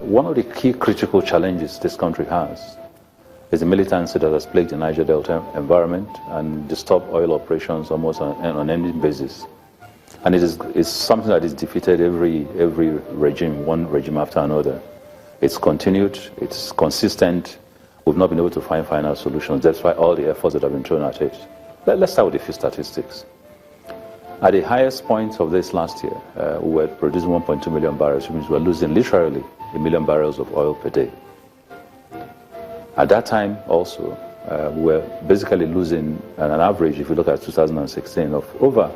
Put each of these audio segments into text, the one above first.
one of the key critical challenges this country has is the militancy that has plagued the Niger Delta environment and disturbed oil operations almost on an unending basis. And it's something that is defeated every regime, one regime after another. It's continued, it's consistent. We've not been able to find final solutions. That's why all the efforts that have been thrown at it. Let's start with a few statistics. At the highest point of this last year, we were producing 1.2 million barrels, which means we were losing literally 1 million barrels of oil per day. At that time also, we were basically losing an average, if you look at 2016, of over,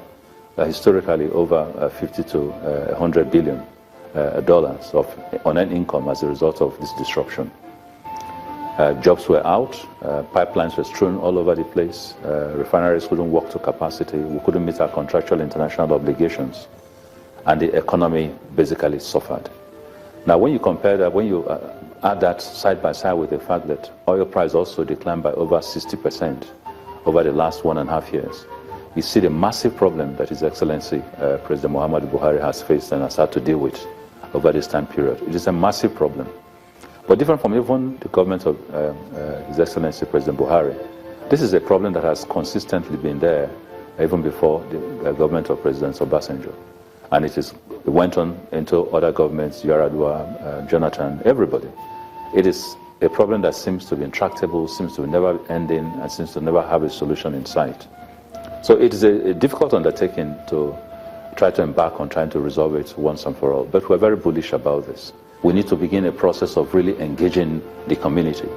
historically, over 50 to 100 billion dollars of unearned income as a result of this disruption. Jobs were out, pipelines were strewn all over the place, refineries couldn't work to capacity, we couldn't meet our contractual international obligations, and the economy basically suffered. Now when you compare that, when you add that side by side with the fact that oil price also declined by over 60% over the last 1.5 years, you see the massive problem that His Excellency President Muhammadu Buhari has faced and has had to deal with over this time period. It is a massive problem. But different from even the government of His Excellency President Buhari, this is a problem that has consistently been there even before the government of President Obasanjo. And it went on into other governments, Yaradua, Jonathan, everybody. It is a problem that seems to be intractable, seems to be never ending, and seems to never have a solution in sight. So it is a difficult undertaking to try to embark on trying to resolve it once and for all. But we're very bullish about this. We need to begin a process of really engaging the community.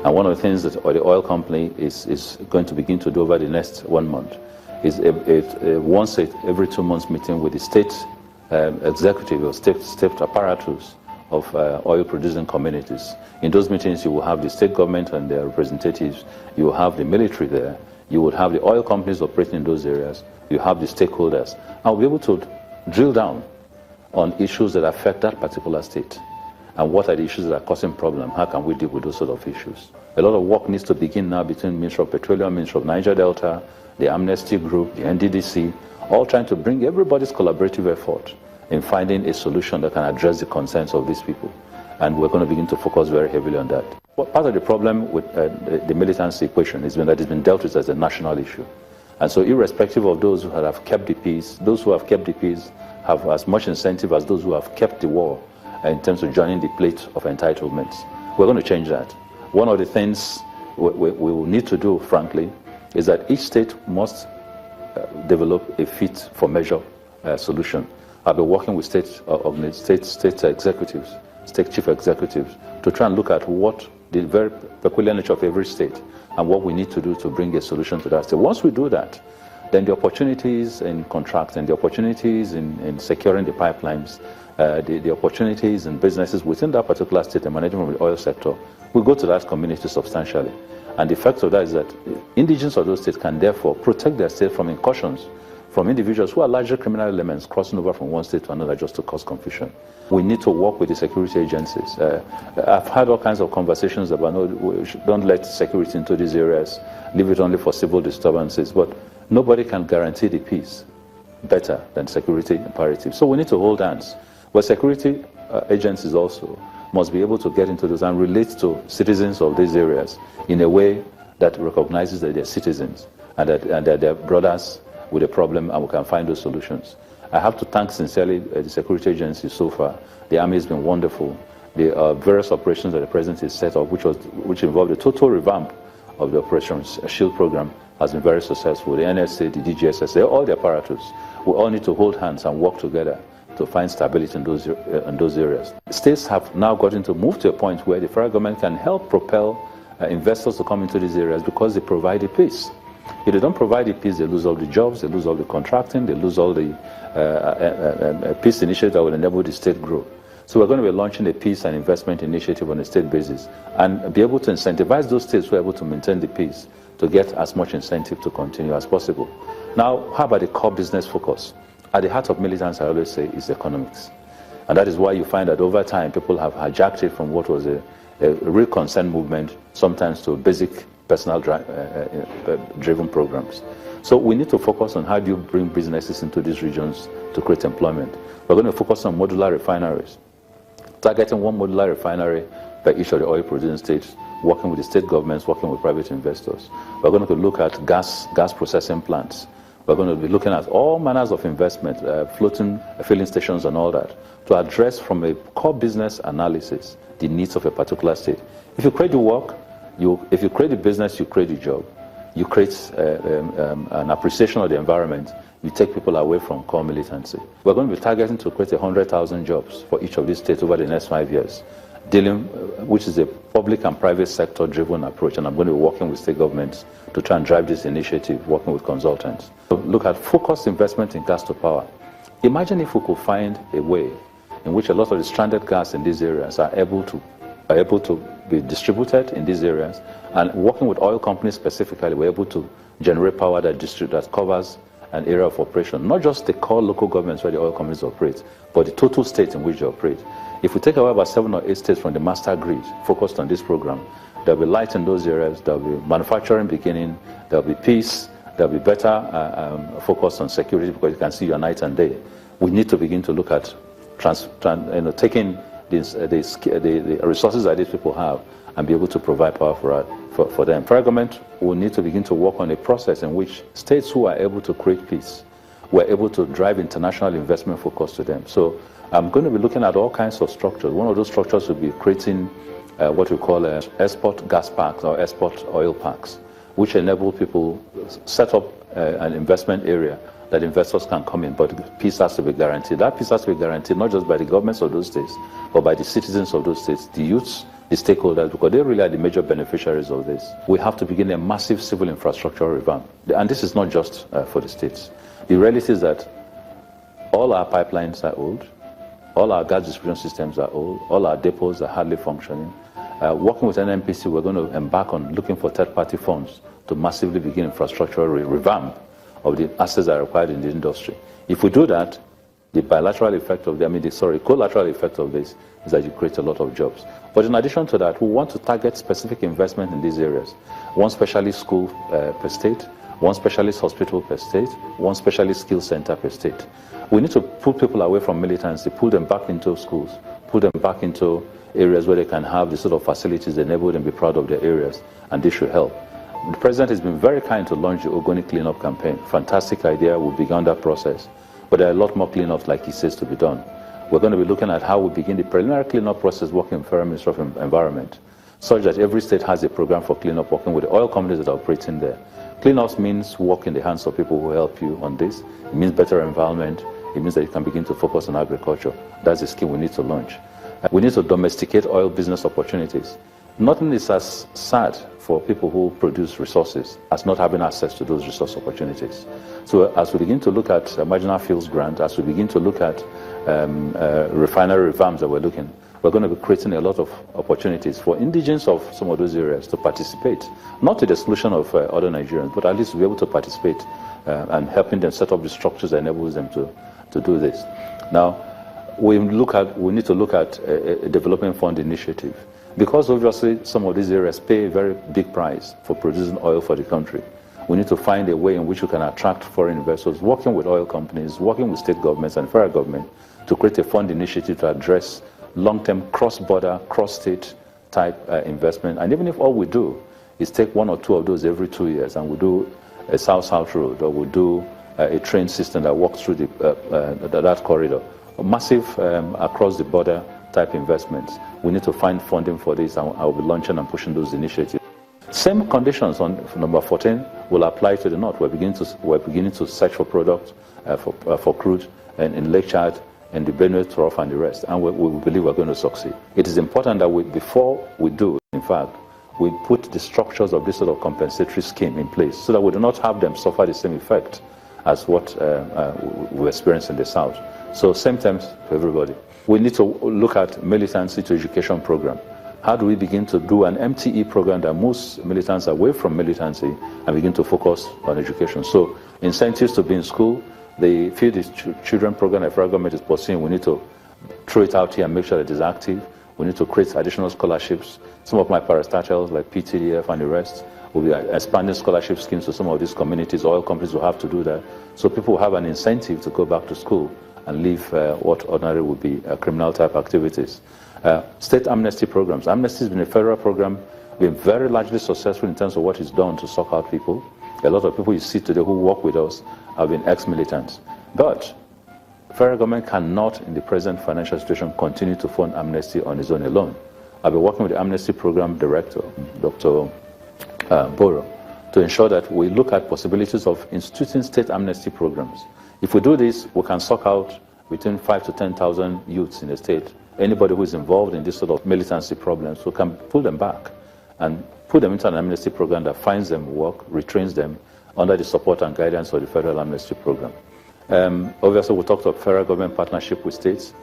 And one of the things that the oil company is going to begin to do over the next 1 month is a once every 2 months meeting with the state executive or state apparatus of oil producing communities. In those meetings you will have the state government and their representatives, you will have the military there, you would have the oil companies operating in those areas, you have the stakeholders, and we'll be able to drill down on issues that affect that particular state. And what are the issues that are causing problems? How can we deal with those sort of issues? A lot of work needs to begin now between Ministry of Petroleum, Ministry of Niger Delta, the Amnesty Group, the NDDC, all trying to bring everybody's collaborative effort in finding a solution that can address the concerns of these people. And we're going to begin to focus very heavily on that. But part of the problem with the militancy equation is that it's been dealt with as a national issue. And so irrespective of those who have kept the peace, those who have kept the peace have as much incentive as those who have kept the war in terms of joining the plate of entitlements. We're going to change that. One of the things we will need to do, frankly, is that each state must develop a fit-for-measure solution. I've been working with state executives, state chief executives, to try and look at what the very peculiar nature of every state and what we need to do to bring a solution to that state. Once we do that, then the opportunities in contracts and the opportunities in securing the pipelines, the opportunities in businesses within that particular state emanating from the oil sector will go to that community substantially. And the effect of that is that indigenous of those states can therefore protect their state from incursions from individuals who are largely criminal elements crossing over from one state to another just to cause confusion. We need to work with the security agencies. I've had all kinds of conversations about, no, don't let security into these areas, leave it only for civil disturbances, but nobody can guarantee the peace better than security imperatives. So we need to hold hands. But security agencies also must be able to get into those and relate to citizens of these areas in a way that recognizes that they're citizens and that they're brothers with a problem, and we can find those solutions. I have to thank sincerely the security agencies so far. The Army has been wonderful. The various operations that the President has set up, which involved a total revamp of the Operations Shield program, has been very successful. The NSA, the DGSSA, all the apparatus, we all need to hold hands and work together to find stability in those areas. States have now gotten to move to a point where the federal government can help propel investors to come into these areas because they provide the peace. If they don't provide the peace, they lose all the jobs, they lose all the contracting, they lose all the peace initiative that will enable the state grow. So we're going to be launching a peace and investment initiative on a state basis and be able to incentivize those states who are able to maintain the peace to get as much incentive to continue as possible. Now, how about the core business focus? At the heart of militants, I always say, is economics. And that is why you find that over time, people have hijacked it from what was a real concern movement, sometimes to basic personal driven programs. So we need to focus on how do you bring businesses into these regions to create employment. We're going to focus on modular refineries. targeting one modular refinery by each of the oil producing states, working with the state governments, working with private investors. We're going to look at gas processing plants. We're going to be looking at all manners of investment, floating filling stations and all that, to address from a core business analysis the needs of a particular state. If you create the work, if you create the business, you create the job. You create an appreciation of the environment. You take people away from core militancy. We're going to be targeting to create 100,000 jobs for each of these states over the next 5 years, which is a public and private sector driven approach, and I'm going to be working with state governments to try and drive this initiative, working with consultants. So look at focused investment in gas to power. Imagine if we could find a way in which a lot of the stranded gas in these areas are able to be distributed in these areas, and working with oil companies specifically, we're able to generate power that covers an area of operation, not just the core local governments where the oil companies operate, but the total states in which they operate. If we take away about 7 or 8 states from the master grid focused on this program, there'll be light in those areas, there'll be manufacturing beginning, there'll be peace, there'll be better focus on security, because you can see your night and day. We need to begin to look at taking the resources that these people have and be able to provide power for them. Federal government will need to begin to work on a process in which states who are able to create peace were able to drive international investment focus to them. So I'm going to be looking at all kinds of structures. One of those structures will be creating what we call export gas parks or export oil parks, which enable people set up an investment area that investors can come in, but peace has to be guaranteed. That peace has to be guaranteed not just by the governments of those states, but by the citizens of those states, the youths, the stakeholders, because they really are the major beneficiaries of this. We have to begin a massive civil infrastructure revamp. And this is not just for the states. The reality is that all our pipelines are old, all our gas distribution systems are old, all our depots are hardly functioning. Working with NNPC, we're going to embark on looking for third-party funds to massively begin infrastructural revamp of the assets that are required in the industry. If we do that, the collateral effect of this is that you create a lot of jobs. But in addition to that, we want to target specific investment in these areas. One specialist school per state, one specialist hospital per state, one specialist skill center per state. We need to pull people away from militancy, pull them back into schools, pull them back into areas where they can have the sort of facilities that enable them to be proud of their areas, and this should help. The President has been very kind to launch the Ogoni cleanup campaign. Fantastic idea. We've begun that process. But there are a lot more cleanups, like he says, to be done. We're going to be looking at how we begin the preliminary cleanup process working with the Federal Ministry of Environment, such that every state has a program for cleanup, working with the oil companies that are operating there. Cleanups means work in the hands of people who help you on this. It means better environment. It means that you can begin to focus on agriculture. That's the scheme we need to launch. We need to domesticate oil business opportunities. Nothing is as sad for people who produce resources as not having access to those resource opportunities. So as we begin to look at marginal fields grant, as we begin to look at refinery revamps that we're going to be creating a lot of opportunities for indigents of some of those areas to participate, not to the exclusion of other Nigerians, but at least to be able to participate and helping them set up the structures that enables them to do this. Now, we need to look at a development fund initiative, because obviously some of these areas pay a very big price for producing oil for the country. We need to find a way in which we can attract foreign investors, working with oil companies, working with state governments and federal government to create a fund initiative to address long-term cross-border, cross-state type investment. And even if all we do is take 1 or 2 of those every 2 years, and we do a south-south road, or we do a train system that walks through that corridor, massive across the border type investments. We need to find funding for this, and I will be launching and pushing those initiatives. Same conditions on number 14 will apply to the north. We're beginning to search for products for crude in Lake Chad and the Benue Trough and the rest, and we believe we're going to succeed. It is important that before we do, in fact, we put the structures of this sort of compensatory scheme in place so that we do not have them suffer the same effect as what we experience in the south. So same terms for everybody. We need to look at militancy to education program. How do we begin to do an MTE program that moves militants away from militancy and begin to focus on education? So incentives to be in school, the Feed Children program that the federal government is pursuing, we need to throw it out here and make sure that it is active. We need to create additional scholarships. Some of my parastatals like PTDF and the rest will be expanding scholarship schemes to some of these communities. Oil companies will have to do that. So people will have an incentive to go back to school and leave what ordinarily would be criminal type activities. State amnesty programs. Amnesty has been a federal program, been very largely successful in terms of what it's done to suck out people. A lot of people you see today who work with us have been ex-militants. But federal government cannot, in the present financial situation, continue to fund amnesty on its own alone. I've been working with the amnesty program director, Dr. Boro, to ensure that we look at possibilities of instituting state amnesty programs. If we do this, we can suck out between 5,000 to 10,000 youths in the state. Anybody who is involved in this sort of militancy problems, we can pull them back and put them into an amnesty program that finds them work, retrains them under the support and guidance of the federal amnesty program. Obviously, we talked about federal government partnership with states.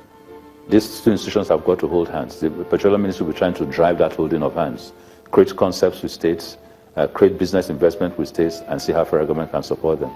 These two institutions have got to hold hands. The Petroleum Ministry will be trying to drive that holding of hands, create concepts with states, create business investment with states, and see how federal government can support them.